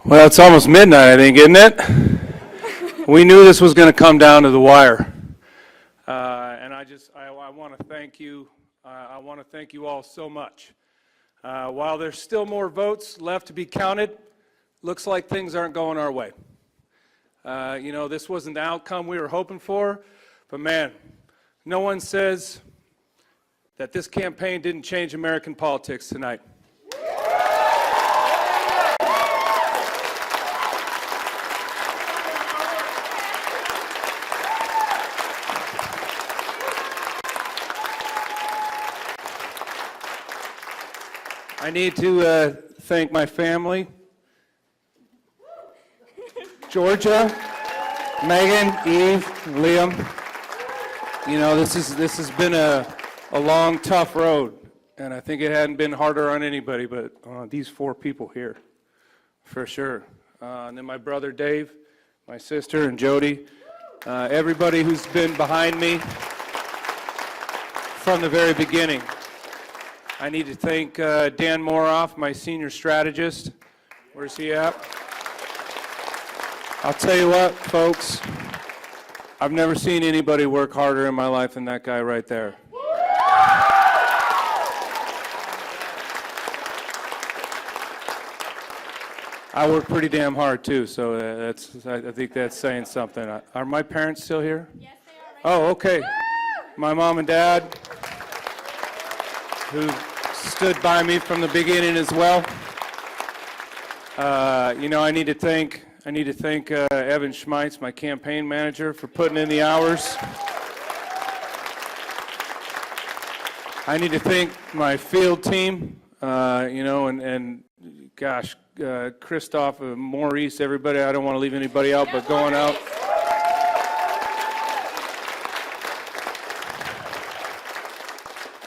Well, it's almost midnight, I think, isn't it? We knew this was going to come down to the wire. And I want to thank you. I want to thank you all so much. While there's still more votes left to be counted, looks like things aren't going our way. This wasn't the outcome we were hoping for, but man, no one says that this campaign didn't change American politics tonight. I need to thank my family, Georgia, Megan, Eve, Liam. This has been a long, tough road, and I think it hadn't been harder on anybody but these four people here, for sure. And then my brother Dave, my sister, and Jody, everybody who's been behind me from the very beginning. I need to thank Dan Moroff, my senior strategist. Where's he at? I'll tell you what, folks, I've never seen anybody work harder in my life than that guy right there. I work pretty damn hard too, so I think that's saying something. Are my parents still here? Yes, they are. Oh, okay. My mom and dad, who stood by me from the beginning as well. I need to thank Evan Schmeitz, my campaign manager, for putting in the hours. I need to thank my field team, and gosh, Christoph, Maurice, everybody. I don't want to leave anybody out, but going out.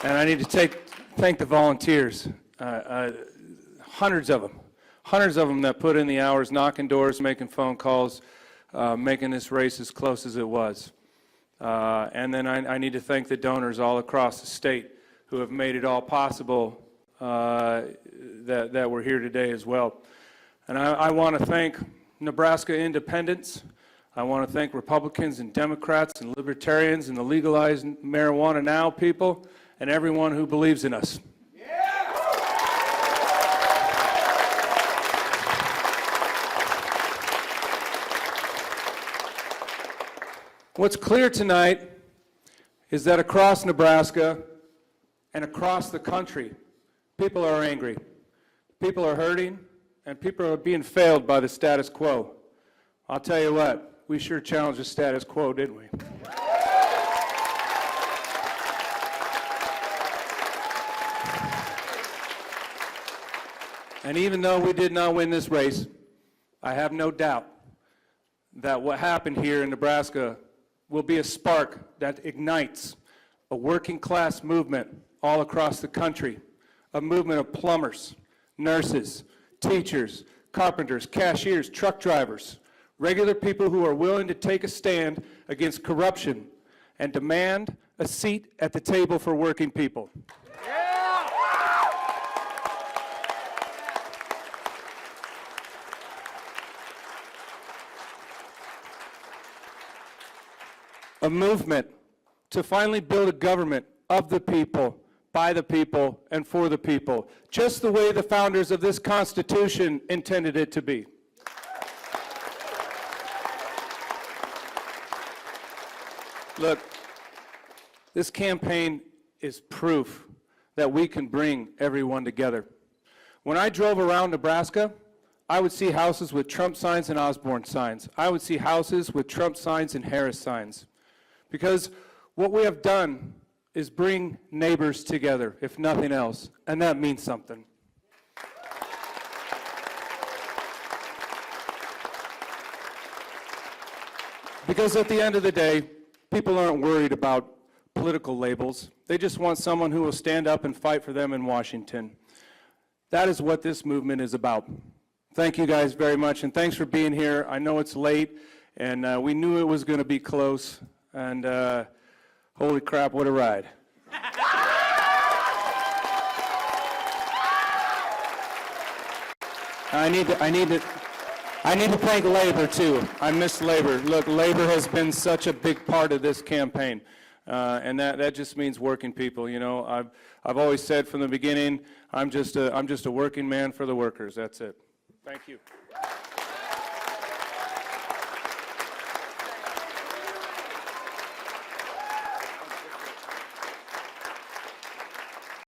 And I need to thank the volunteers, hundreds of them that put in the hours, knocking doors, making phone calls, making this race as close as it was. And then I need to thank the donors all across the state who have made it all possible that we're here today as well. And I want to thank Nebraska independents. I want to thank Republicans and Democrats and Libertarians and the legalized marijuana now people and everyone who believes in us. What's clear tonight is that across Nebraska and across the country, people are angry, people are hurting, and people are being failed by the status quo. I'll tell you what, we sure challenged the status quo, didn't we? And even though we did not win this race, I have no doubt that what happened here in Nebraska will be a spark that ignites a working class movement all across the country, a movement of plumbers, nurses, teachers, carpenters, cashiers, truck drivers, regular people who are willing to take a stand against corruption and demand a seat at the table for working people. A movement to finally build a government of the people, by the people, and for the people, just the way the founders of this Constitution intended it to be. Look, this campaign is proof that we can bring everyone together. When I drove around Nebraska, I would see houses with Trump signs and Osborn signs. I would see houses with Trump signs and Harris signs. Because what we have done is bring neighbors together, if nothing else, and that means something. Because at the end of the day, people aren't worried about political labels. They just want someone who will stand up and fight for them in Washington. That is what this movement is about. Thank you guys very much, and thanks for being here. I know it's late, and we knew it was going to be close. And holy crap, what a ride. I need to I need to thank labor, too. I miss labor. Look, labor has been such a big part of this campaign, and that just means working people. You know, I've always said from the beginning, I'm just a working man for the workers. That's it. Thank you.